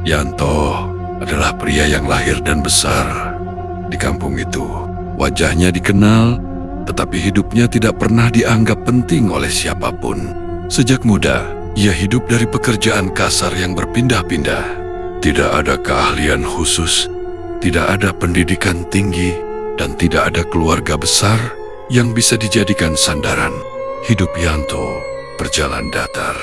Yanto adalah pria yang lahir dan besar di kampung itu. Wajahnya dikenal, tetapi hidupnya tidak pernah dianggap penting oleh siapapun. Sejak muda, ia hidup dari pekerjaan kasar yang berpindah-pindah. Tidak ada keahlian khusus, tidak ada pendidikan tinggi, dan tidak ada keluarga besar yang bisa dijadikan sandaran. Hidup Yanto berjalan datar,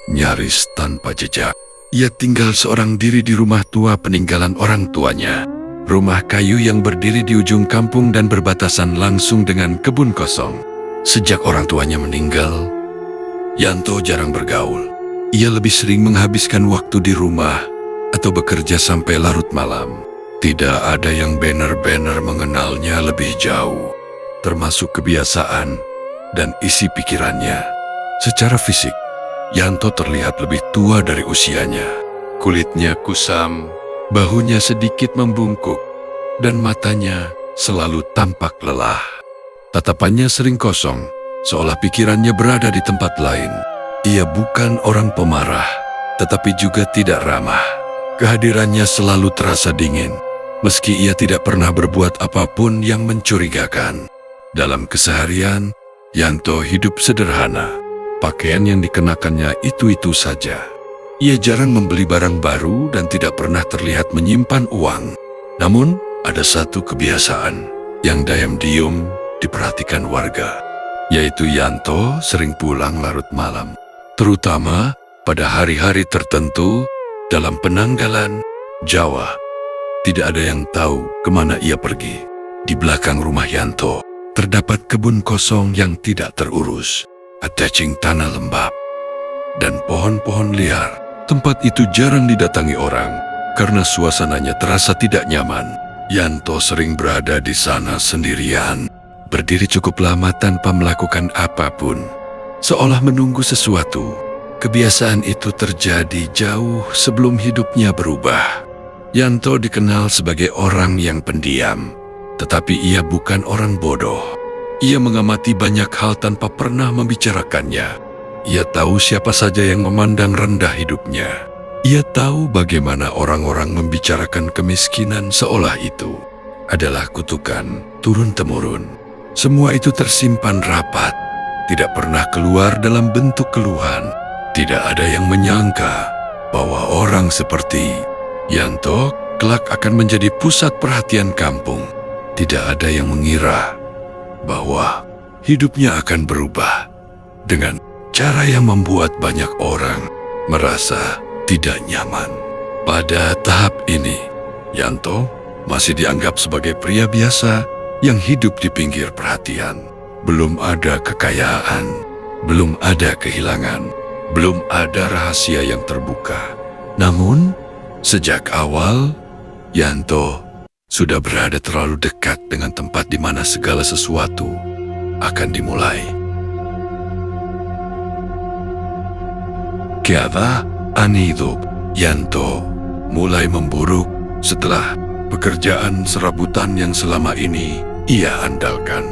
nyaris tanpa jejak. Ia tinggal seorang diri di rumah tua peninggalan orang tuanya. Rumah kayu yang berdiri di ujung kampung dan berbatasan langsung dengan kebun kosong. Sejak orang tuanya meninggal, Yanto jarang bergaul. Ia lebih sering menghabiskan waktu di rumah atau bekerja sampai larut malam. Tidak ada yang benar-benar mengenalnya lebih jauh, termasuk kebiasaan dan isi pikirannya. Secara fisik, Yanto terlihat lebih tua dari usianya. Kulitnya kusam, bahunya sedikit membungkuk, dan matanya selalu tampak lelah. Tatapannya sering kosong, seolah pikirannya berada di tempat lain. Ia bukan orang pemarah, tetapi juga tidak ramah. Kehadirannya selalu terasa dingin, meski ia tidak pernah berbuat apapun yang mencurigakan. Dalam keseharian, Yanto hidup sederhana. Pakaian yang dikenakannya itu-itu saja. Ia jarang membeli barang baru dan tidak pernah terlihat menyimpan uang. Namun, ada satu kebiasaan yang diam-diam diperhatikan warga, yaitu Yanto sering pulang larut malam. Terutama pada hari-hari tertentu dalam penanggalan Jawa. Tidak ada yang tahu kemana ia pergi. Di belakang rumah Yanto terdapat kebun kosong yang tidak terurus. Attaching tanah lembab dan pohon-pohon liar. Tempat itu jarang didatangi orang karena suasananya terasa tidak nyaman. Yanto sering berada di sana sendirian, berdiri cukup lama tanpa melakukan apapun, seolah menunggu sesuatu. Kebiasaan itu terjadi jauh sebelum hidupnya berubah. Yanto dikenal sebagai orang yang pendiam, tetapi ia bukan orang bodoh. Ia mengamati banyak hal tanpa pernah membicarakannya. Ia tahu siapa saja yang memandang rendah hidupnya. Ia tahu bagaimana orang-orang membicarakan kemiskinan seolah itu adalah kutukan turun-temurun. Semua itu tersimpan rapat, tidak pernah keluar dalam bentuk keluhan. Tidak ada yang menyangka bahwa orang seperti Yanto kelak akan menjadi pusat perhatian kampung. Tidak ada yang mengira bahwa hidupnya akan berubah dengan cara yang membuat banyak orang merasa tidak nyaman. Pada tahap ini, Yanto masih dianggap sebagai pria biasa yang hidup di pinggir perhatian. Belum ada kekayaan, belum ada kehilangan, belum ada rahasia yang terbuka. Namun, sejak awal, Yanto sudah berada terlalu dekat dengan tempat di mana segala sesuatu akan dimulai. Keadaan hidup Yanto mulai memburuk setelah pekerjaan serabutan yang selama ini ia andalkan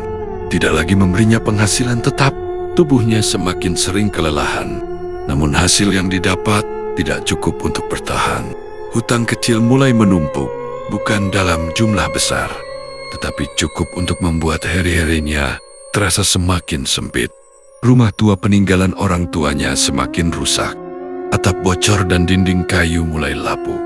tidak lagi memberinya penghasilan tetap. Tubuhnya semakin sering kelelahan, namun hasil yang didapat tidak cukup untuk bertahan. Hutang kecil mulai menumpuk, bukan dalam jumlah besar, tetapi cukup untuk membuat hari-harinya terasa semakin sempit. Rumah tua peninggalan orang tuanya semakin rusak. Atap bocor dan dinding kayu mulai lapuk.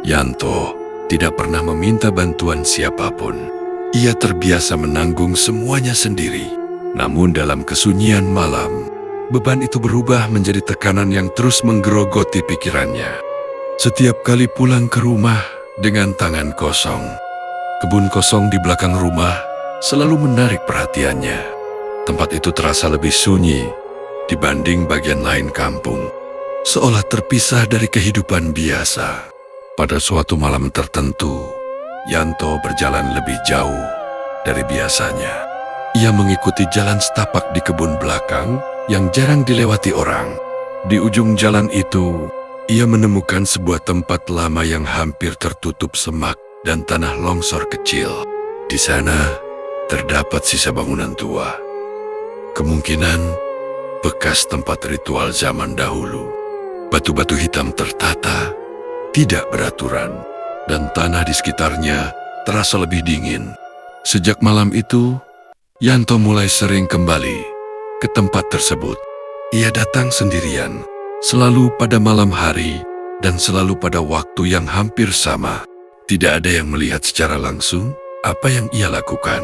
Yanto tidak pernah meminta bantuan siapapun. Ia terbiasa menanggung semuanya sendiri. Namun dalam kesunyian malam, beban itu berubah menjadi tekanan yang terus menggerogoti pikirannya. Setiap kali pulang ke rumah dengan tangan kosong, kebun kosong di belakang rumah selalu menarik perhatiannya. Tempat itu terasa lebih sunyi dibanding bagian lain kampung, seolah terpisah dari kehidupan biasa. Pada suatu malam tertentu, Yanto berjalan lebih jauh dari biasanya. Ia mengikuti jalan setapak di kebun belakang yang jarang dilewati orang. Di ujung jalan itu, ia menemukan sebuah tempat lama yang hampir tertutup semak dan tanah longsor kecil. Di sana, terdapat sisa bangunan tua. Kemungkinan bekas tempat ritual zaman dahulu. Batu-batu hitam tertata tidak beraturan, dan tanah di sekitarnya terasa lebih dingin. Sejak malam itu, Yanto mulai sering kembali ke tempat tersebut. Ia datang sendirian, selalu pada malam hari, dan selalu pada waktu yang hampir sama. Tidak ada yang melihat secara langsung apa yang ia lakukan,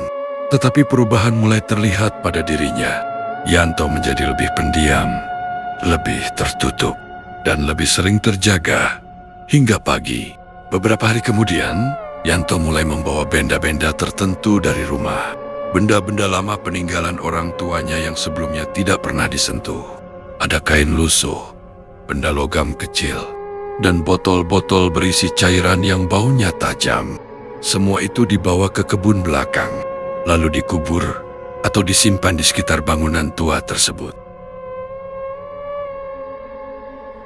tetapi perubahan mulai terlihat pada dirinya. Yanto menjadi lebih pendiam, lebih tertutup, dan lebih sering terjaga. Hingga pagi, beberapa hari kemudian, Yanto mulai membawa benda-benda tertentu dari rumah. Benda-benda lama peninggalan orang tuanya yang sebelumnya tidak pernah disentuh. Ada kain lusuh, benda logam kecil, dan botol-botol berisi cairan yang baunya tajam. Semua itu dibawa ke kebun belakang, lalu dikubur atau disimpan di sekitar bangunan tua tersebut.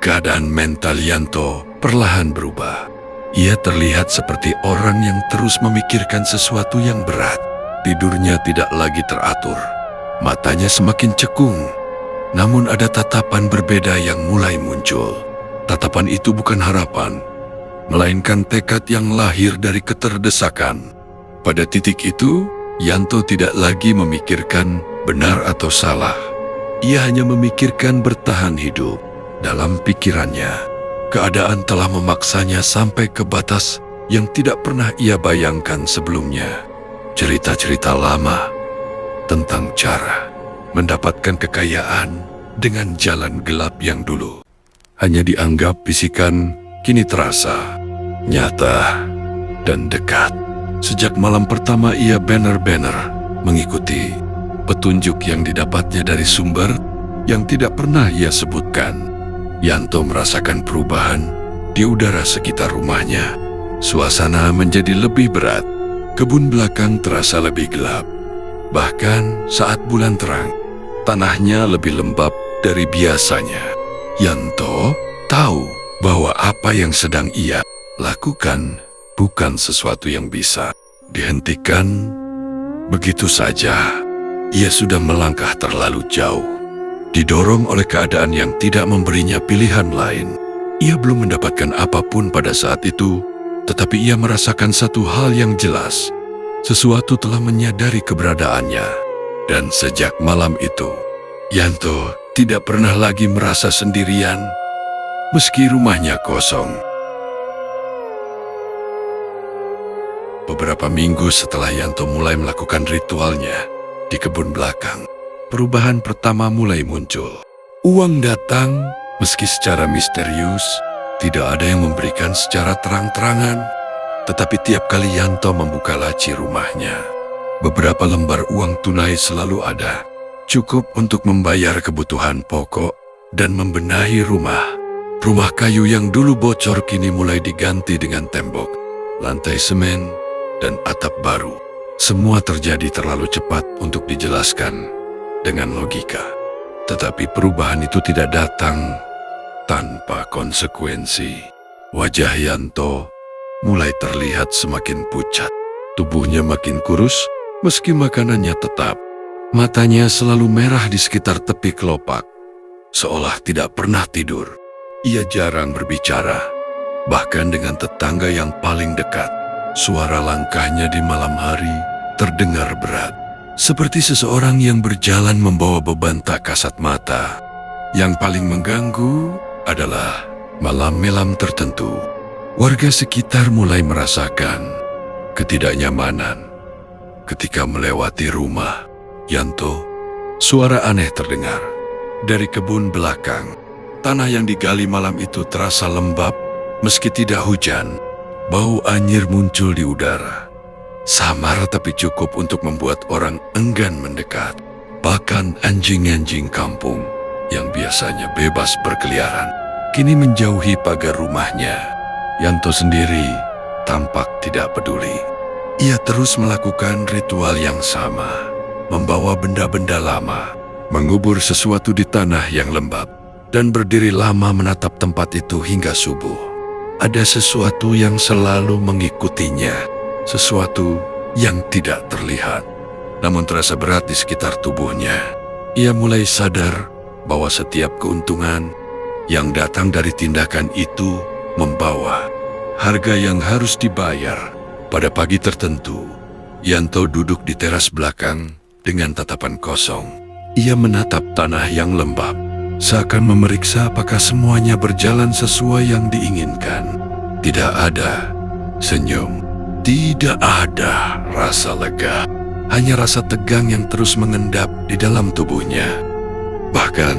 Keadaan mental Yanto perlahan berubah. Ia terlihat seperti orang yang terus memikirkan sesuatu yang berat. Tidurnya tidak lagi teratur. Matanya semakin cekung. Namun ada tatapan berbeda yang mulai muncul. Tatapan itu bukan harapan, melainkan tekad yang lahir dari keterdesakan. Pada titik itu, Yanto tidak lagi memikirkan benar atau salah. Ia hanya memikirkan bertahan hidup. Dalam pikirannya, keadaan telah memaksanya sampai ke batas yang tidak pernah ia bayangkan sebelumnya. Cerita-cerita lama tentang cara mendapatkan kekayaan dengan jalan gelap yang dulu hanya dianggap bisikan, kini terasa nyata dan dekat. Sejak malam pertama ia benar-benar mengikuti petunjuk yang didapatnya dari sumber yang tidak pernah ia sebutkan. Yanto merasakan perubahan di udara sekitar rumahnya. Suasana menjadi lebih berat. Kebun belakang terasa lebih gelap. Bahkan saat bulan terang, tanahnya lebih lembab dari biasanya. Yanto tahu bahwa apa yang sedang ia lakukan bukan sesuatu yang bisa dihentikan begitu saja. Ia sudah melangkah terlalu jauh, didorong oleh keadaan yang tidak memberinya pilihan lain. Ia belum mendapatkan apapun pada saat itu, tetapi ia merasakan satu hal yang jelas. Sesuatu telah menyadari keberadaannya. Dan sejak malam itu, Yanto tidak pernah lagi merasa sendirian, meski rumahnya kosong. Beberapa minggu setelah Yanto mulai melakukan ritualnya di kebun belakang, perubahan pertama mulai muncul. Uang datang, meski secara misterius. Tidak ada yang memberikan secara terang-terangan, tetapi tiap kali Yanto membuka laci rumahnya, beberapa lembar uang tunai selalu ada, cukup untuk membayar kebutuhan pokok dan membenahi rumah. Rumah kayu yang dulu bocor kini mulai diganti dengan tembok, lantai semen, dan atap baru. Semua terjadi terlalu cepat untuk dijelaskan dengan logika. Tetapi perubahan itu tidak datang tanpa konsekuensi. Wajah Yanto mulai terlihat semakin pucat. Tubuhnya makin kurus, meski makanannya tetap. Matanya selalu merah di sekitar tepi kelopak, seolah tidak pernah tidur. Ia jarang berbicara, bahkan dengan tetangga yang paling dekat. Suara langkahnya di malam hari terdengar berat, seperti seseorang yang berjalan membawa beban tak kasat mata. Yang paling mengganggu adalah malam-malam tertentu. Warga sekitar mulai merasakan ketidaknyamanan. Ketika melewati rumah Yanto, suara aneh terdengar. Dari kebun belakang, tanah yang digali malam itu terasa lembab meski tidak hujan. Bau anyir muncul di udara. Samar tapi cukup untuk membuat orang enggan mendekat. Bahkan anjing-anjing kampung yang biasanya bebas berkeliaran kini menjauhi pagar rumahnya. Yanto sendiri tampak tidak peduli. Ia terus melakukan ritual yang sama, membawa benda-benda lama, mengubur sesuatu di tanah yang lembab, dan berdiri lama menatap tempat itu hingga subuh. Ada sesuatu yang selalu mengikutinya, sesuatu yang tidak terlihat, namun terasa berat di sekitar tubuhnya. Ia mulai sadar bahwa setiap keuntungan yang datang dari tindakan itu membawa harga yang harus dibayar. Pada pagi tertentu, Yanto duduk di teras belakang dengan tatapan kosong. Ia menatap tanah yang lembab, seakan memeriksa apakah semuanya berjalan sesuai yang diinginkan. Tidak ada senyum, tidak ada rasa lega, hanya rasa tegang yang terus mengendap di dalam tubuhnya. Bahkan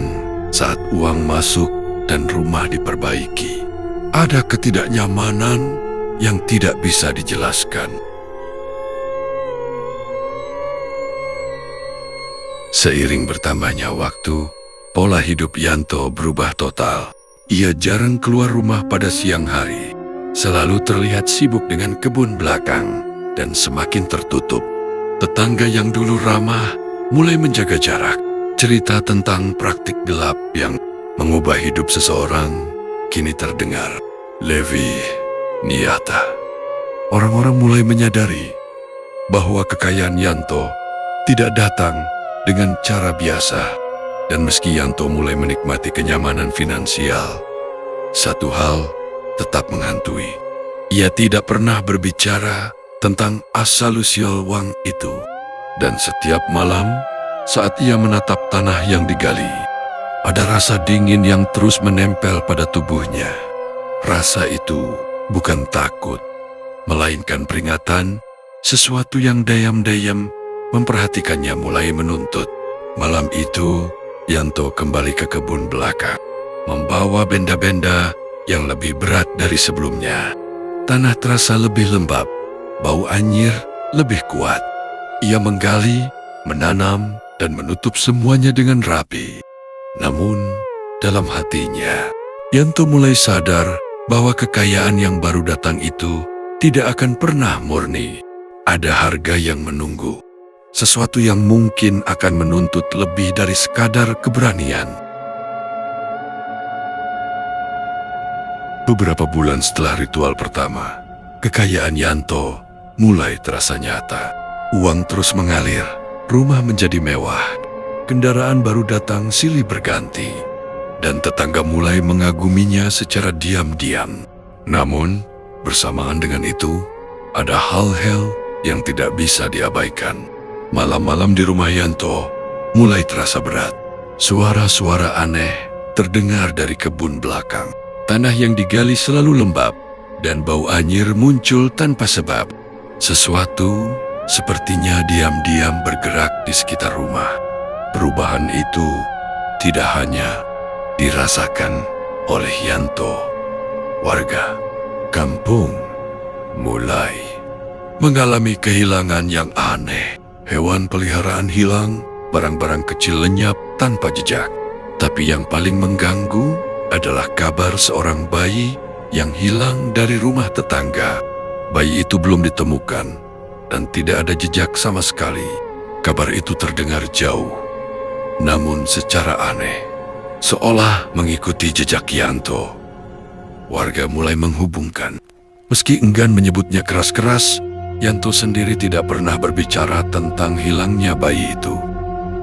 saat uang masuk dan rumah diperbaiki, ada ketidaknyamanan yang tidak bisa dijelaskan. Seiring bertambahnya waktu, pola hidup Yanto berubah total. Ia jarang keluar rumah pada siang hari, selalu terlihat sibuk dengan kebun belakang dan semakin tertutup. Tetangga yang dulu ramah mulai menjaga jarak. Cerita tentang praktik gelap yang mengubah hidup seseorang kini terdengar. Levi Niata. Orang-orang mulai menyadari bahwa kekayaan Yanto tidak datang dengan cara biasa. Dan meski Yanto mulai menikmati kenyamanan finansial, satu hal tetap menghantui. Ia tidak pernah berbicara tentang asal-usul uang itu. Dan setiap malam, saat ia menatap tanah yang digali, ada rasa dingin yang terus menempel pada tubuhnya. Rasa itu bukan takut, melainkan peringatan. Sesuatu yang diam-diam memperhatikannya mulai menuntut. Malam itu, Yanto kembali ke kebun belakang, membawa benda-benda yang lebih berat dari sebelumnya. Tanah terasa lebih lembab, bau anyir lebih kuat. Ia menggali, menanam, dan menutup semuanya dengan rapi. Namun, dalam hatinya, Yanto mulai sadar bahwa kekayaan yang baru datang itu tidak akan pernah murni. Ada harga yang menunggu, sesuatu yang mungkin akan menuntut lebih dari sekadar keberanian. Beberapa bulan setelah ritual pertama, kekayaan Yanto mulai terasa nyata. Uang terus mengalir, rumah menjadi mewah, kendaraan baru datang silih berganti, dan tetangga mulai mengaguminya secara diam-diam. Namun, bersamaan dengan itu, ada hal-hal yang tidak bisa diabaikan. Malam-malam di rumah Yanto mulai terasa berat. Suara-suara aneh terdengar dari kebun belakang. Tanah yang digali selalu lembab, dan bau anyir muncul tanpa sebab. Sesuatu sepertinya diam-diam bergerak di sekitar rumah. Perubahan itu tidak hanya dirasakan oleh Yanto. Warga kampung mulai mengalami kehilangan yang aneh. Hewan peliharaan hilang, barang-barang kecil lenyap tanpa jejak. Tapi yang paling mengganggu adalah kabar seorang bayi yang hilang dari rumah tetangga. Bayi itu belum ditemukan dan tidak ada jejak sama sekali. Kabar itu terdengar jauh, namun secara aneh, seolah mengikuti jejak Yanto. Warga mulai menghubungkan. Meski enggan menyebutnya keras-keras, Yanto sendiri tidak pernah berbicara tentang hilangnya bayi itu.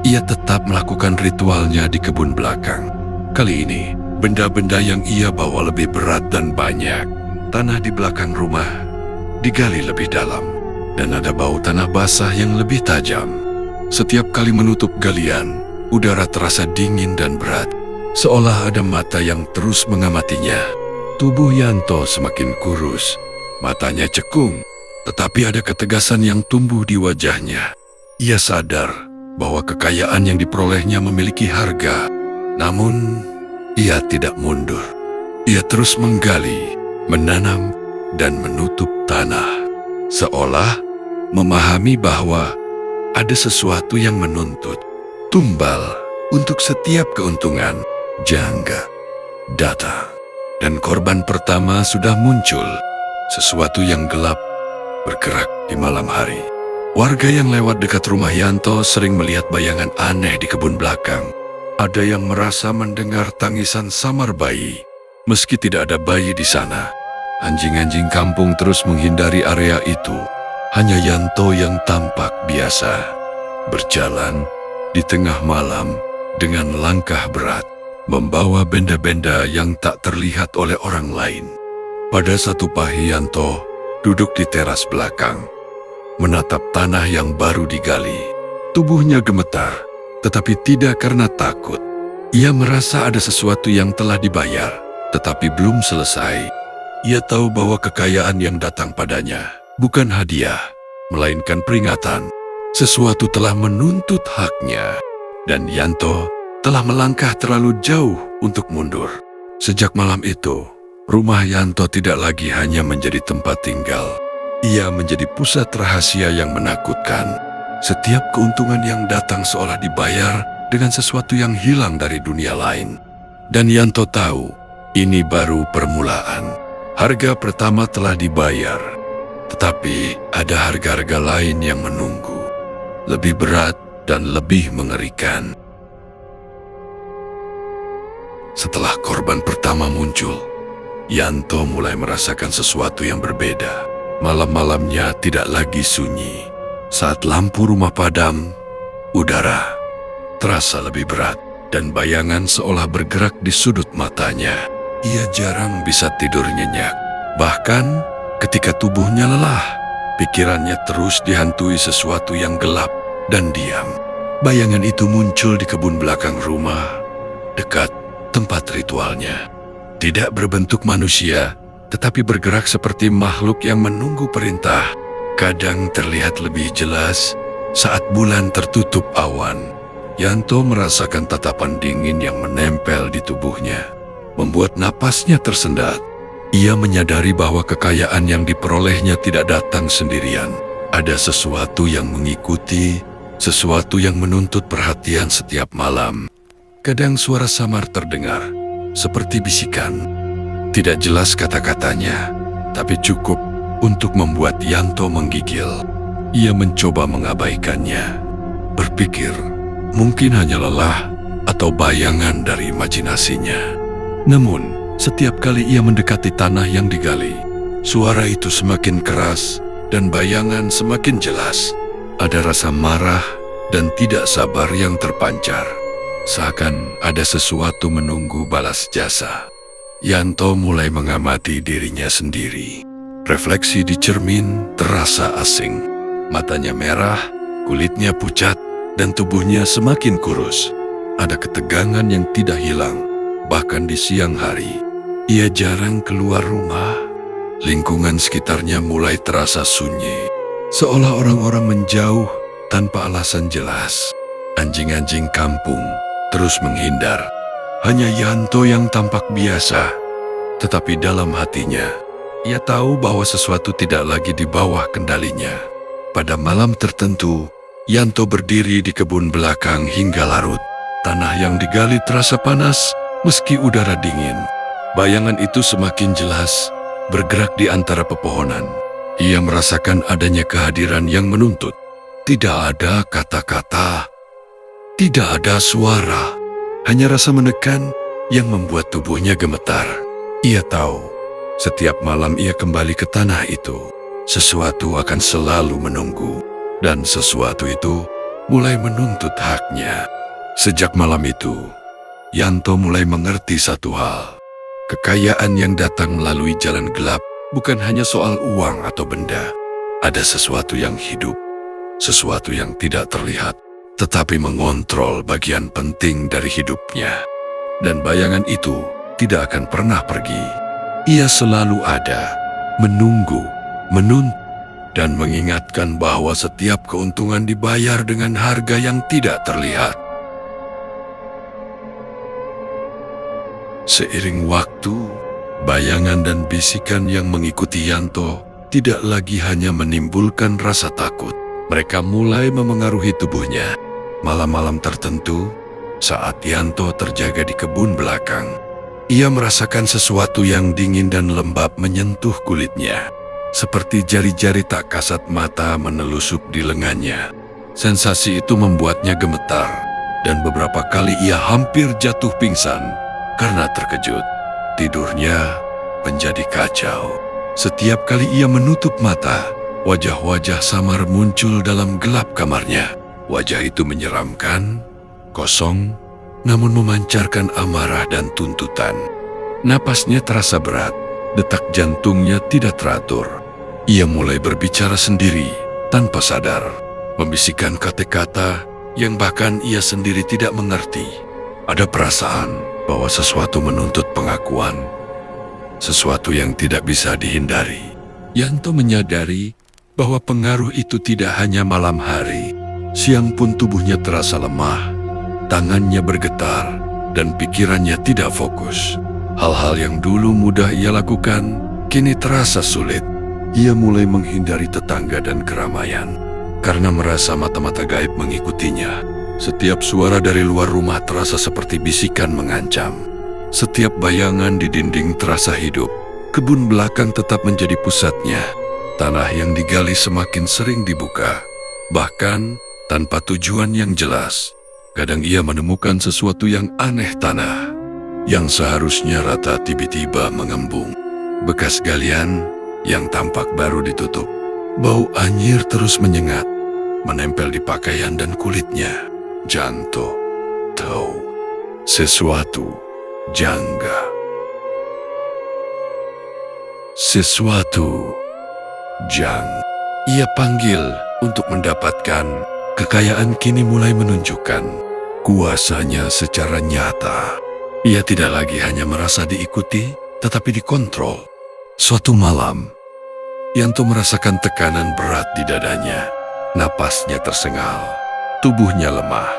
Ia tetap melakukan ritualnya di kebun belakang. Kali ini, benda-benda yang ia bawa lebih berat dan banyak. Tanah di belakang rumah digali lebih dalam, dan ada bau tanah basah yang lebih tajam. Setiap kali menutup galian, udara terasa dingin dan berat, seolah ada mata yang terus mengamatinya. Tubuh Yanto semakin kurus, matanya cekung, tetapi ada ketegasan yang tumbuh di wajahnya. Ia sadar bahwa kekayaan yang diperolehnya memiliki harga, namun ia tidak mundur. Ia terus menggali, menanam, dan menutup tanah, seolah memahami bahwa ada sesuatu yang menuntut tumbal untuk setiap keuntungan. Jangga datang, dan korban pertama sudah muncul. Sesuatu yang gelap bergerak di malam hari. Warga yang lewat dekat rumah Yanto sering melihat bayangan aneh di kebun belakang. Ada yang merasa mendengar tangisan samar bayi, meski tidak ada bayi di sana. Anjing-anjing kampung terus menghindari area itu. Hanya Yanto yang tampak biasa, berjalan di tengah malam dengan langkah berat, membawa benda-benda yang tak terlihat oleh orang lain. Pada satu pagi Yanto duduk di teras belakang, menatap tanah yang baru digali. Tubuhnya gemetar, tetapi tidak karena takut. Ia merasa ada sesuatu yang telah dibayar, tetapi belum selesai. Ia tahu bahwa kekayaan yang datang padanya bukan hadiah, melainkan peringatan. Sesuatu telah menuntut haknya, dan Yanto telah melangkah terlalu jauh untuk mundur. Sejak malam itu, rumah Yanto tidak lagi hanya menjadi tempat tinggal. Ia menjadi pusat rahasia yang menakutkan. Setiap keuntungan yang datang seolah dibayar dengan sesuatu yang hilang dari dunia lain. Dan Yanto tahu, ini baru permulaan. Harga pertama telah dibayar, tetapi ada harga-harga lain yang menunggu. Lebih berat dan lebih mengerikan. Setelah korban pertama muncul, Yanto mulai merasakan sesuatu yang berbeda. Malam-malamnya tidak lagi sunyi. Saat lampu rumah padam, udara terasa lebih berat dan bayangan seolah bergerak di sudut matanya. Ia jarang bisa tidur nyenyak. Bahkan ketika tubuhnya lelah, pikirannya terus dihantui sesuatu yang gelap dan diam. Bayangan itu muncul di kebun belakang rumah, dekat tempat ritualnya. Tidak berbentuk manusia, tetapi bergerak seperti makhluk yang menunggu perintah. Kadang terlihat lebih jelas saat bulan tertutup awan. Yanto merasakan tatapan dingin yang menempel di tubuhnya, membuat napasnya tersendat. Ia menyadari bahwa kekayaan yang diperolehnya tidak datang sendirian. Ada sesuatu yang mengikuti, sesuatu yang menuntut perhatian setiap malam. Kadang suara samar terdengar, seperti bisikan. Tidak jelas kata-katanya, tapi cukup untuk membuat Yanto menggigil. Ia mencoba mengabaikannya, berpikir mungkin hanya lelah atau bayangan dari imajinasinya. Namun, setiap kali ia mendekati tanah yang digali, suara itu semakin keras dan bayangan semakin jelas. Ada rasa marah dan tidak sabar yang terpancar. Seakan ada sesuatu menunggu balas jasa. Yanto mulai mengamati dirinya sendiri. Refleksi di cermin terasa asing. Matanya merah, kulitnya pucat, dan tubuhnya semakin kurus. Ada ketegangan yang tidak hilang, bahkan di siang hari. Ia jarang keluar rumah. Lingkungan sekitarnya mulai terasa sunyi, seolah orang-orang menjauh tanpa alasan jelas. Anjing-anjing kampung terus menghindar. Hanya Yanto yang tampak biasa, tetapi dalam hatinya, ia tahu bahwa sesuatu tidak lagi di bawah kendalinya. Pada malam tertentu, Yanto berdiri di kebun belakang hingga larut. Tanah yang digali terasa panas, meski udara dingin. Bayangan itu semakin jelas, bergerak di antara pepohonan. Ia merasakan adanya kehadiran yang menuntut. Tidak ada kata-kata, tidak ada suara, hanya rasa menekan yang membuat tubuhnya gemetar. Ia tahu, setiap malam ia kembali ke tanah itu, sesuatu akan selalu menunggu, dan sesuatu itu mulai menuntut haknya. Sejak malam itu, Yanto mulai mengerti satu hal. Kekayaan yang datang melalui jalan gelap bukan hanya soal uang atau benda. Ada sesuatu yang hidup, sesuatu yang tidak terlihat, tetapi mengontrol bagian penting dari hidupnya. Dan bayangan itu tidak akan pernah pergi. Ia selalu ada, menunggu, menuntut, dan mengingatkan bahwa setiap keuntungan dibayar dengan harga yang tidak terlihat. Seiring waktu, bayangan dan bisikan yang mengikuti Yanto tidak lagi hanya menimbulkan rasa takut. Mereka mulai memengaruhi tubuhnya. Malam-malam tertentu, saat Yanto terjaga di kebun belakang, ia merasakan sesuatu yang dingin dan lembab menyentuh kulitnya. Seperti jari-jari tak kasat mata menelusup di lengannya. Sensasi itu membuatnya gemetar, dan beberapa kali ia hampir jatuh pingsan karena terkejut. Tidurnya menjadi kacau. Setiap kali ia menutup mata, wajah-wajah samar muncul dalam gelap kamarnya. Wajah itu menyeramkan, kosong, namun memancarkan amarah dan tuntutan. Napasnya terasa berat, Detak jantungnya tidak teratur. Ia mulai berbicara sendiri tanpa sadar, membisikkan kata-kata yang bahkan ia sendiri tidak mengerti. Ada perasaan bahwa sesuatu menuntut pengakuan, sesuatu yang tidak bisa dihindari. Yanto menyadari bahwa pengaruh itu tidak hanya malam hari. Siang pun tubuhnya terasa lemah, tangannya bergetar, dan pikirannya tidak fokus. Hal-hal yang dulu mudah ia lakukan, kini terasa sulit. Ia mulai menghindari tetangga dan keramaian, karena merasa mata-mata gaib mengikutinya. Setiap suara dari luar rumah terasa seperti bisikan mengancam. Setiap bayangan di dinding terasa hidup. Kebun belakang tetap menjadi pusatnya. Tanah yang digali semakin sering dibuka, bahkan tanpa tujuan yang jelas. Kadang ia menemukan sesuatu yang aneh tanah, yang seharusnya rata tiba-tiba mengembung. Bekas galian yang tampak baru ditutup. Bau anyir terus menyengat, menempel di pakaian dan kulitnya. Yanto tahu sesuatu jangga. Sesuatu jangga. Ia panggil untuk mendapatkan. Kekayaan kini mulai menunjukkan kuasanya secara nyata. Ia tidak lagi hanya merasa diikuti, tetapi dikontrol. Suatu malam, Yanto merasakan tekanan berat di dadanya. Napasnya tersengal, tubuhnya lemah,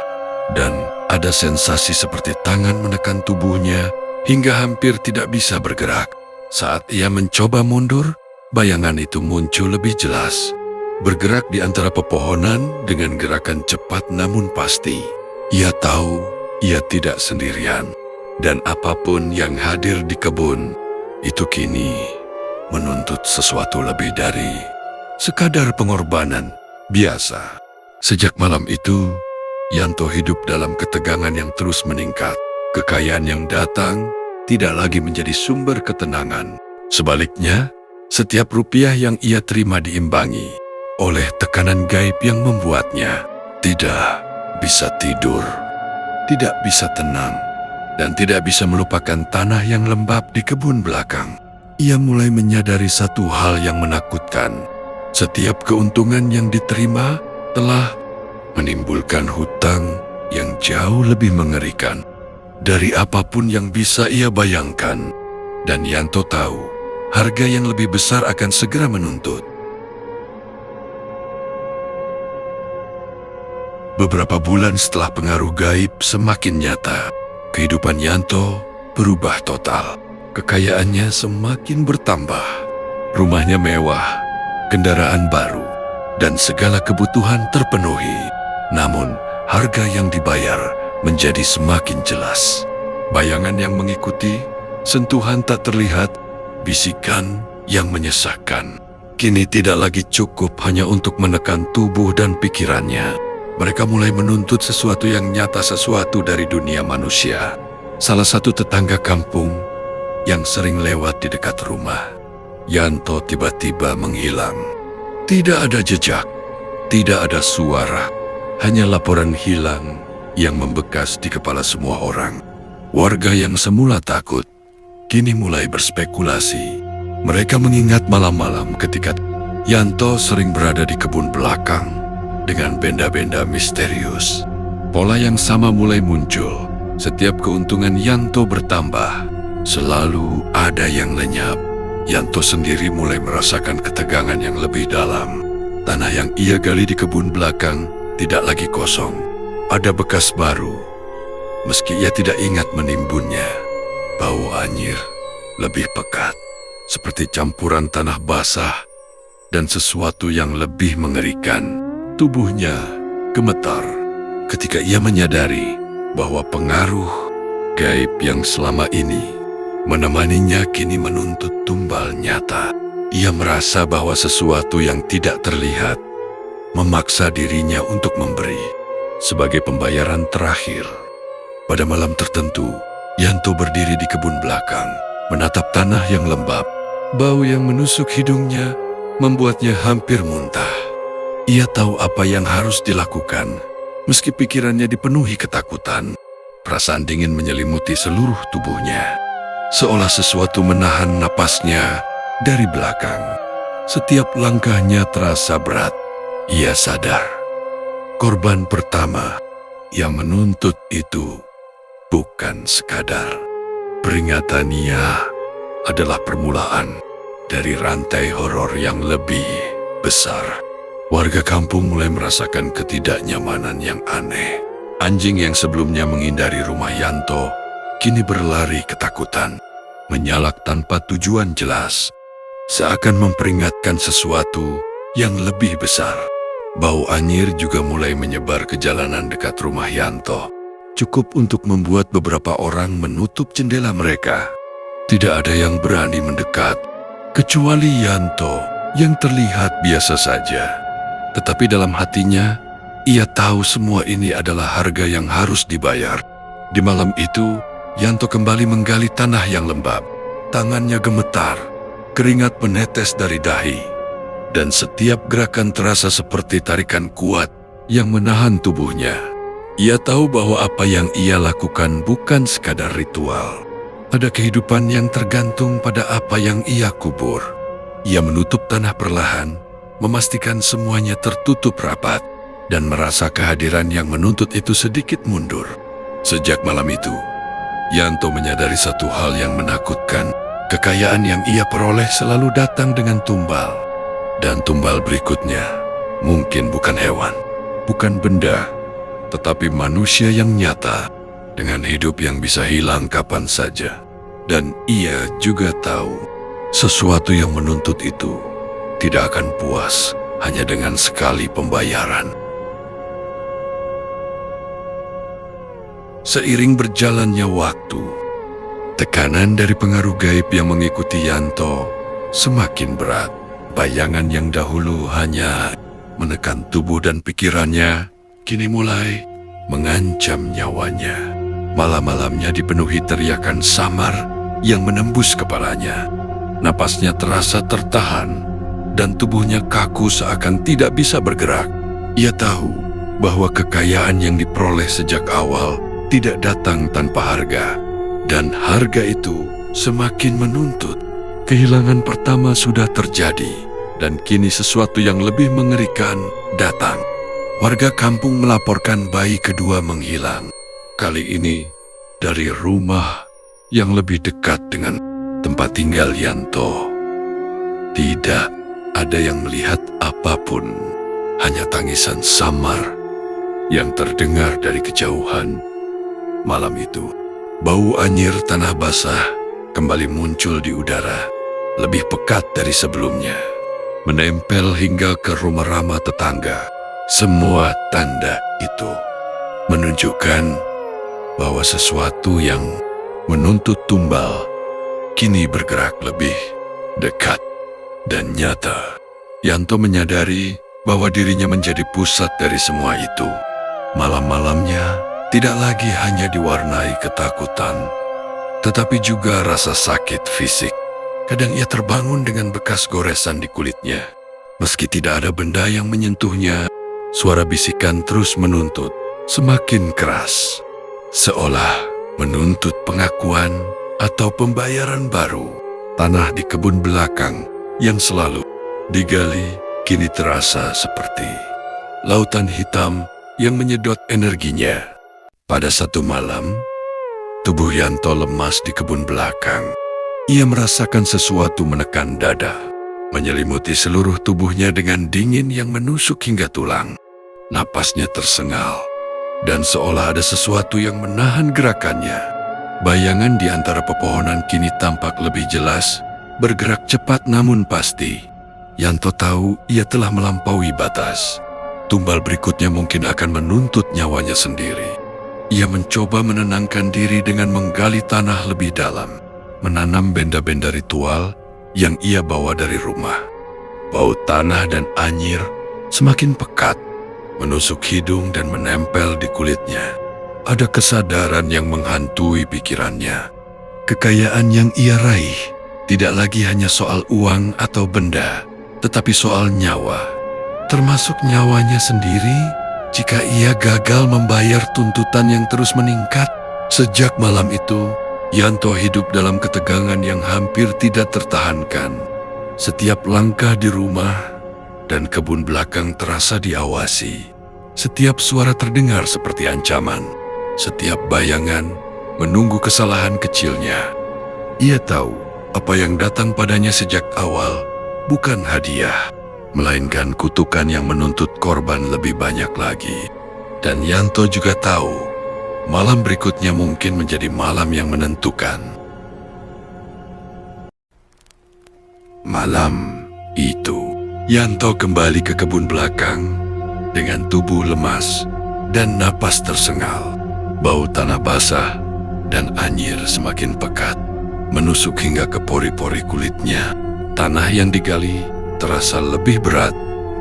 dan ada sensasi seperti tangan menekan tubuhnya hingga hampir tidak bisa bergerak. Saat ia mencoba mundur, bayangan itu muncul lebih jelas. Bergerak di antara pepohonan dengan gerakan cepat namun pasti. Ia tahu ia tidak sendirian, dan apapun yang hadir di kebun itu kini menuntut sesuatu lebih dari sekadar pengorbanan biasa. Sejak malam itu, Yanto hidup dalam ketegangan yang terus meningkat. Kekayaan yang datang tidak lagi menjadi sumber ketenangan. Sebaliknya, setiap rupiah yang ia terima diimbangi oleh tekanan gaib yang membuatnya tidak bisa tidur, tidak bisa tenang, dan tidak bisa melupakan tanah yang lembab di kebun belakang. Ia mulai menyadari satu hal yang menakutkan. Setiap keuntungan yang diterima telah menimbulkan hutang yang jauh lebih mengerikan dari apapun yang bisa ia bayangkan. Dan Yanto tahu, harga yang lebih besar akan segera menuntut. Beberapa bulan setelah pengaruh gaib semakin nyata, kehidupan Yanto berubah total. Kekayaannya semakin bertambah. Rumahnya mewah, kendaraan baru, dan segala kebutuhan terpenuhi. Namun, harga yang dibayar menjadi semakin jelas. Bayangan yang mengikuti, sentuhan tak terlihat, bisikan yang menyesakkan. Kini tidak lagi cukup hanya untuk menekan tubuh dan pikirannya. Mereka mulai menuntut sesuatu yang nyata, sesuatu dari dunia manusia. Salah satu tetangga kampung yang sering lewat di dekat rumah Yanto tiba-tiba menghilang. Tidak ada jejak, tidak ada suara, hanya laporan hilang yang membekas di kepala semua orang. Warga yang semula takut, kini mulai berspekulasi. Mereka mengingat malam-malam ketika Yanto sering berada di kebun belakang dengan benda-benda misterius. Pola yang sama mulai muncul. Setiap keuntungan Yanto bertambah, selalu ada yang lenyap. Yanto sendiri mulai merasakan ketegangan yang lebih dalam. Tanah yang ia gali di kebun belakang tidak lagi kosong. Ada bekas baru, meski ia tidak ingat menimbunnya. Bau anyir lebih pekat, seperti campuran tanah basah dan sesuatu yang lebih mengerikan. Tubuhnya gemetar ketika ia menyadari bahwa pengaruh gaib yang selama ini menemaninya kini menuntut tumbal nyata. Ia merasa bahwa sesuatu yang tidak terlihat memaksa dirinya untuk memberi sebagai pembayaran terakhir. Pada malam tertentu, Yanto berdiri di kebun belakang, menatap tanah yang lembab. Bau yang menusuk hidungnya membuatnya hampir muntah. Ia tahu apa yang harus dilakukan, meski pikirannya dipenuhi ketakutan. Perasaan dingin menyelimuti seluruh tubuhnya. seolah sesuatu menahan napasnya dari belakang. Setiap langkahnya terasa berat. Ia sadar, korban pertama yang menuntut itu bukan sekadar peringatan. Ia adalah permulaan dari rantai horor yang lebih besar. Warga kampung mulai merasakan ketidaknyamanan yang aneh. Anjing yang sebelumnya menghindari rumah Yanto kini berlari ketakutan, menyalak tanpa tujuan jelas, seakan memperingatkan sesuatu yang lebih besar. Bau anyir juga mulai menyebar ke jalanan dekat rumah Yanto, cukup untuk membuat beberapa orang menutup jendela mereka. Tidak ada yang berani mendekat, kecuali Yanto yang terlihat biasa saja. Tetapi dalam hatinya, ia tahu semua ini adalah harga yang harus dibayar. Di malam itu, Yanto kembali menggali tanah yang lembab. Tangannya gemetar, keringat menetes dari dahi, dan setiap gerakan terasa seperti tarikan kuat yang menahan tubuhnya. Ia tahu bahwa apa yang ia lakukan bukan sekadar ritual. Ada kehidupan yang tergantung pada apa yang ia kubur. Ia menutup tanah perlahan, memastikan semuanya tertutup rapat, dan merasa kehadiran yang menuntut itu sedikit mundur. Sejak malam itu, Yanto menyadari satu hal yang menakutkan. Kekayaan yang ia peroleh selalu datang dengan tumbal. Dan tumbal berikutnya mungkin bukan hewan, bukan benda, tetapi manusia yang nyata, dengan hidup yang bisa hilang kapan saja. Dan ia juga tahu, sesuatu yang menuntut itu tidak akan puas hanya dengan sekali pembayaran. Seiring berjalannya waktu, tekanan dari pengaruh gaib yang mengikuti Yanto semakin berat. Bayangan yang dahulu hanya menekan tubuh dan pikirannya, kini mulai mengancam nyawanya. Malam-malamnya dipenuhi teriakan samar yang menembus kepalanya. Napasnya terasa tertahan, dan tubuhnya kaku seakan tidak bisa bergerak. Ia tahu bahwa kekayaan yang diperoleh sejak awal tidak datang tanpa harga, dan harga itu semakin menuntut. Kehilangan pertama sudah terjadi, dan kini sesuatu yang lebih mengerikan datang. Warga kampung melaporkan bayi kedua menghilang. Kali ini dari rumah yang lebih dekat dengan tempat tinggal Yanto. Tidak ada yang melihat apapun, hanya tangisan samar yang terdengar dari kejauhan. Malam itu, bau anyir tanah basah kembali muncul di udara, lebih pekat dari sebelumnya, menempel hingga ke rumah ramah tetangga. Semua tanda itu menunjukkan bahwa sesuatu yang menuntut tumbal kini bergerak lebih dekat dan nyata. Yanto menyadari bahwa dirinya menjadi pusat dari semua itu. Malam-malamnya tidak lagi hanya diwarnai ketakutan, tetapi juga rasa sakit fisik. Kadang ia terbangun dengan bekas goresan di kulitnya. Meski tidak ada benda yang menyentuhnya, suara bisikan terus menuntut, semakin keras, seolah menuntut pengakuan atau pembayaran baru. Tanah di kebun belakang yang selalu digali kini terasa seperti lautan hitam yang menyedot energinya. Pada satu malam, tubuh Yanto lemas di kebun belakang. Ia merasakan sesuatu menekan dada, menyelimuti seluruh tubuhnya dengan dingin yang menusuk hingga tulang. Napasnya tersengal, dan seolah ada sesuatu yang menahan gerakannya. Bayangan di antara pepohonan kini tampak lebih jelas, bergerak cepat namun pasti. Yanto tahu ia telah melampaui batas. Tumbal berikutnya mungkin akan menuntut nyawanya sendiri. Ia mencoba menenangkan diri dengan menggali tanah lebih dalam, menanam benda-benda ritual yang ia bawa dari rumah. Bau tanah dan anyir semakin pekat, menusuk hidung dan menempel di kulitnya. Ada kesadaran yang menghantui pikirannya. Kekayaan yang ia raih tidak lagi hanya soal uang atau benda, tetapi soal nyawa, termasuk nyawanya sendiri jika ia gagal membayar tuntutan yang terus meningkat. Sejak malam itu, Yanto hidup dalam ketegangan yang hampir tidak tertahankan. Setiap langkah di rumah dan kebun belakang terasa diawasi. Setiap suara terdengar seperti ancaman. Setiap bayangan menunggu kesalahan kecilnya. Ia tahu apa yang datang padanya sejak awal bukan hadiah, melainkan kutukan yang menuntut korban lebih banyak lagi. Dan Yanto juga tahu malam berikutnya mungkin menjadi malam yang menentukan. Malam itu, Yanto kembali ke kebun belakang dengan tubuh lemas dan napas tersengal. Bau tanah basah dan anyir semakin pekat, menusuk hingga ke pori-pori kulitnya. Tanah yang digali terasa lebih berat,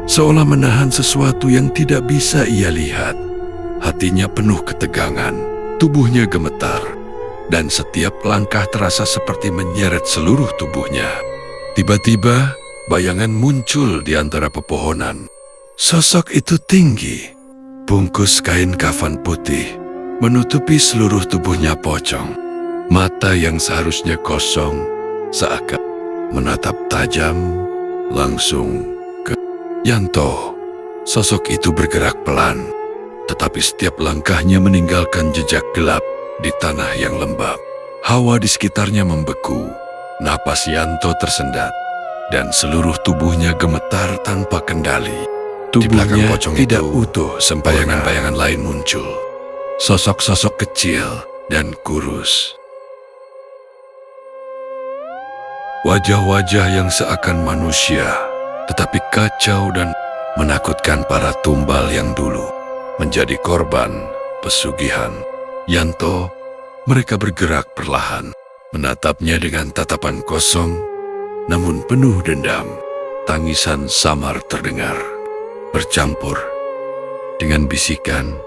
seolah menahan sesuatu yang tidak bisa ia lihat. Hatinya penuh ketegangan, tubuhnya gemetar, dan setiap langkah terasa seperti menyeret seluruh tubuhnya. Tiba-tiba, bayangan muncul di antara pepohonan. Sosok itu tinggi, bungkus kain kafan putih, menutupi seluruh tubuhnya pocong. Mata yang seharusnya kosong, seakan menatap tajam langsung ke Yanto. Sosok itu bergerak pelan, tetapi setiap langkahnya meninggalkan jejak gelap di tanah yang lembab. Hawa di sekitarnya membeku, napas Yanto tersendat, dan seluruh tubuhnya gemetar tanpa kendali. Tubuhnya tidak utuh, bayangan-bayangan lain muncul. Sosok-sosok kecil dan kurus. Wajah-wajah yang seakan manusia, tetapi kacau dan menakutkan para tumbal yang dulu menjadi korban pesugihan. Yanto, mereka bergerak perlahan, menatapnya dengan tatapan kosong, namun penuh dendam. Tangisan samar terdengar, bercampur dengan bisikan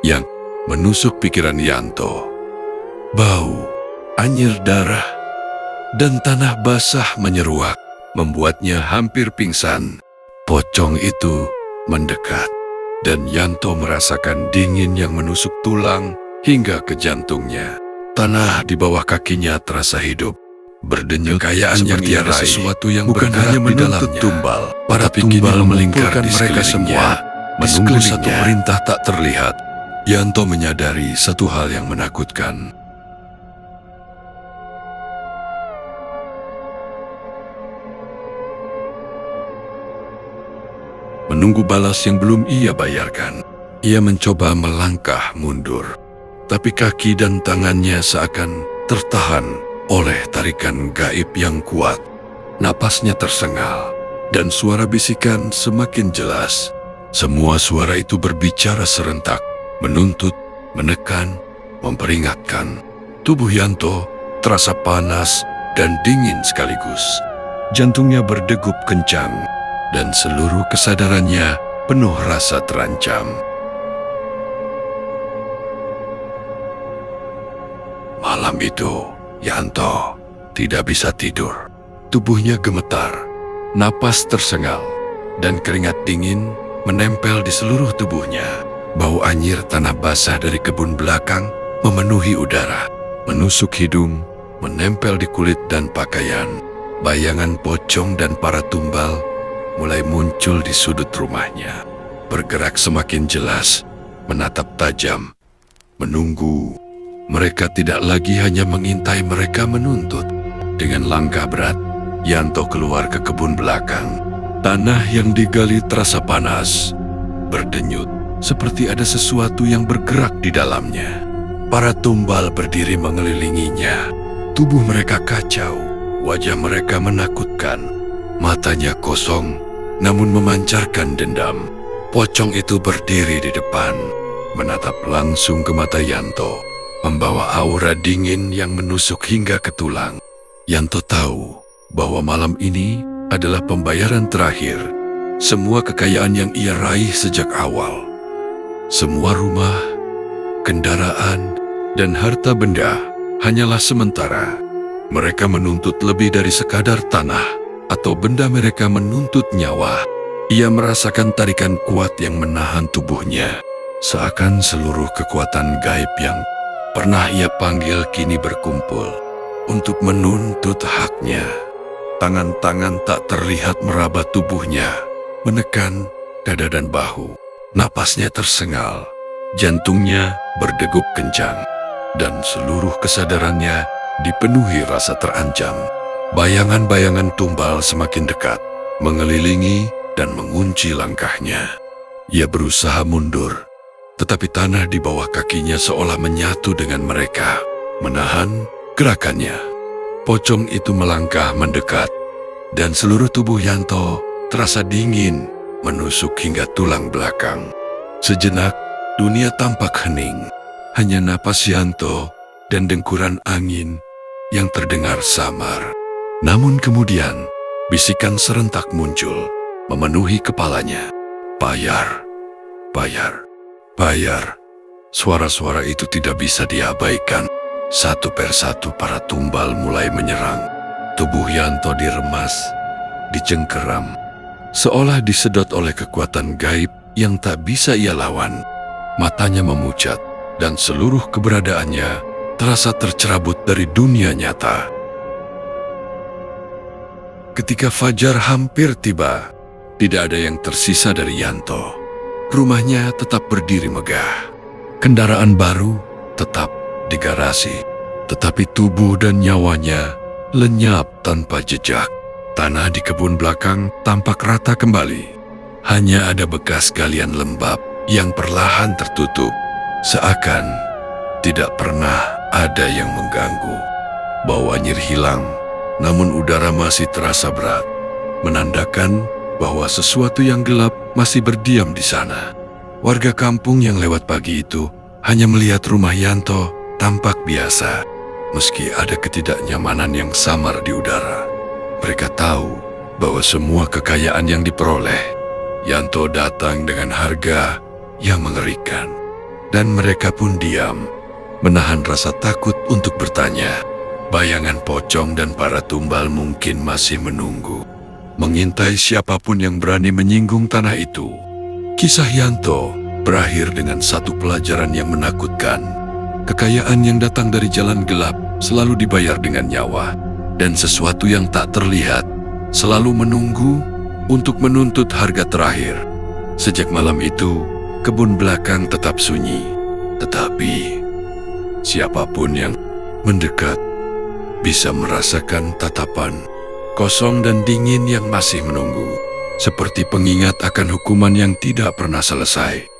yang menusuk pikiran Yanto. Bau, anyir darah, dan tanah basah menyeruak, membuatnya hampir pingsan. Pocong itu mendekat, dan Yanto merasakan dingin yang menusuk tulang hingga ke jantungnya. Tanah di bawah kakinya terasa hidup, berdenyut kekayaan yang ia raih. Sesuatu yang bukan hanya menuntut tumbal, para tumbal melingkar di mereka semua, menunggu satu perintah tak terlihat. Yanto menyadari satu hal yang menakutkan. Menunggu balas yang belum ia bayarkan, ia mencoba melangkah mundur. Tapi kaki dan tangannya seakan tertahan oleh tarikan gaib yang kuat. Napasnya tersengal, dan suara bisikan semakin jelas. Semua suara itu berbicara serentak, menuntut, menekan, memperingatkan. Tubuh Yanto terasa panas dan dingin sekaligus. Jantungnya berdegup kencang, dan seluruh kesadarannya penuh rasa terancam. Malam itu, Yanto tidak bisa tidur. Tubuhnya gemetar, napas tersengal, dan keringat dingin menempel di seluruh tubuhnya. Bau anyir tanah basah dari kebun belakang memenuhi udara, menusuk hidung, menempel di kulit dan pakaian. Bayangan pocong dan para tumbal mulai muncul di sudut rumahnya, bergerak semakin jelas, menatap tajam, menunggu. Mereka tidak lagi hanya mengintai, mereka menuntut. Dengan langkah berat, Yanto keluar ke kebun belakang. Tanah yang digali terasa panas, berdenyut, seperti ada sesuatu yang bergerak di dalamnya. Para tumbal berdiri mengelilinginya. Tubuh mereka kacau, wajah mereka menakutkan. Matanya kosong, namun memancarkan dendam. Pocong itu berdiri di depan, menatap langsung ke mata Yanto, membawa aura dingin yang menusuk hingga ke tulang. Yanto tahu bahwa malam ini adalah pembayaran terakhir. Semua kekayaan yang ia raih sejak awal, semua rumah, kendaraan, dan harta benda hanyalah sementara. Mereka menuntut lebih dari sekadar tanah atau benda, mereka menuntut nyawa. Ia merasakan tarikan kuat yang menahan tubuhnya, seakan seluruh kekuatan gaib yang pernah ia panggil kini berkumpul untuk menuntut haknya. Tangan-tangan tak terlihat meraba tubuhnya, menekan dada dan bahu. Napasnya tersengal, jantungnya berdegup kencang, dan seluruh kesadarannya dipenuhi rasa terancam. Bayangan-bayangan tumbal semakin dekat, mengelilingi dan mengunci langkahnya. Ia berusaha mundur, tetapi tanah di bawah kakinya seolah menyatu dengan mereka, menahan gerakannya. Pocong itu melangkah mendekat, dan seluruh tubuh Yanto terasa dingin, menusuk hingga tulang belakang. Sejenak, dunia tampak hening. Hanya napas Yanto dan dengkuran angin yang terdengar samar. Namun kemudian, bisikan serentak muncul, memenuhi kepalanya. Bayar, bayar, bayar. Suara-suara itu tidak bisa diabaikan. Satu persatu para tumbal mulai menyerang. Tubuh Yanto diremas, dicengkeram, seolah disedot oleh kekuatan gaib yang tak bisa ia lawan. Matanya memucat, dan seluruh keberadaannya terasa tercerabut dari dunia nyata. Ketika fajar hampir tiba, tidak ada yang tersisa dari Yanto. Rumahnya tetap berdiri megah. Kendaraan baru tetap di garasi, tetapi tubuh dan nyawanya lenyap tanpa jejak. Tanah di kebun belakang tampak rata kembali. Hanya ada bekas galian lembab yang perlahan tertutup, seakan tidak pernah ada yang mengganggu. Bau anyir hilang, namun udara masih terasa berat, menandakan bahwa sesuatu yang gelap masih berdiam di sana. Warga kampung yang lewat pagi itu hanya melihat rumah Yanto tampak biasa, meski ada ketidaknyamanan yang samar di udara. Mereka tahu bahwa semua kekayaan yang diperoleh, Yanto datang dengan harga yang mengerikan. Dan mereka pun diam, menahan rasa takut untuk bertanya. Bayangan pocong dan para tumbal mungkin masih menunggu, mengintai siapapun yang berani menyinggung tanah itu. Kisah Yanto berakhir dengan satu pelajaran yang menakutkan. Kekayaan yang datang dari jalan gelap selalu dibayar dengan nyawa, dan sesuatu yang tak terlihat selalu menunggu untuk menuntut harga terakhir. Sejak malam itu, kebun belakang tetap sunyi, tetapi siapapun yang mendekat bisa merasakan tatapan kosong dan dingin yang masih menunggu, seperti pengingat akan hukuman yang tidak pernah selesai.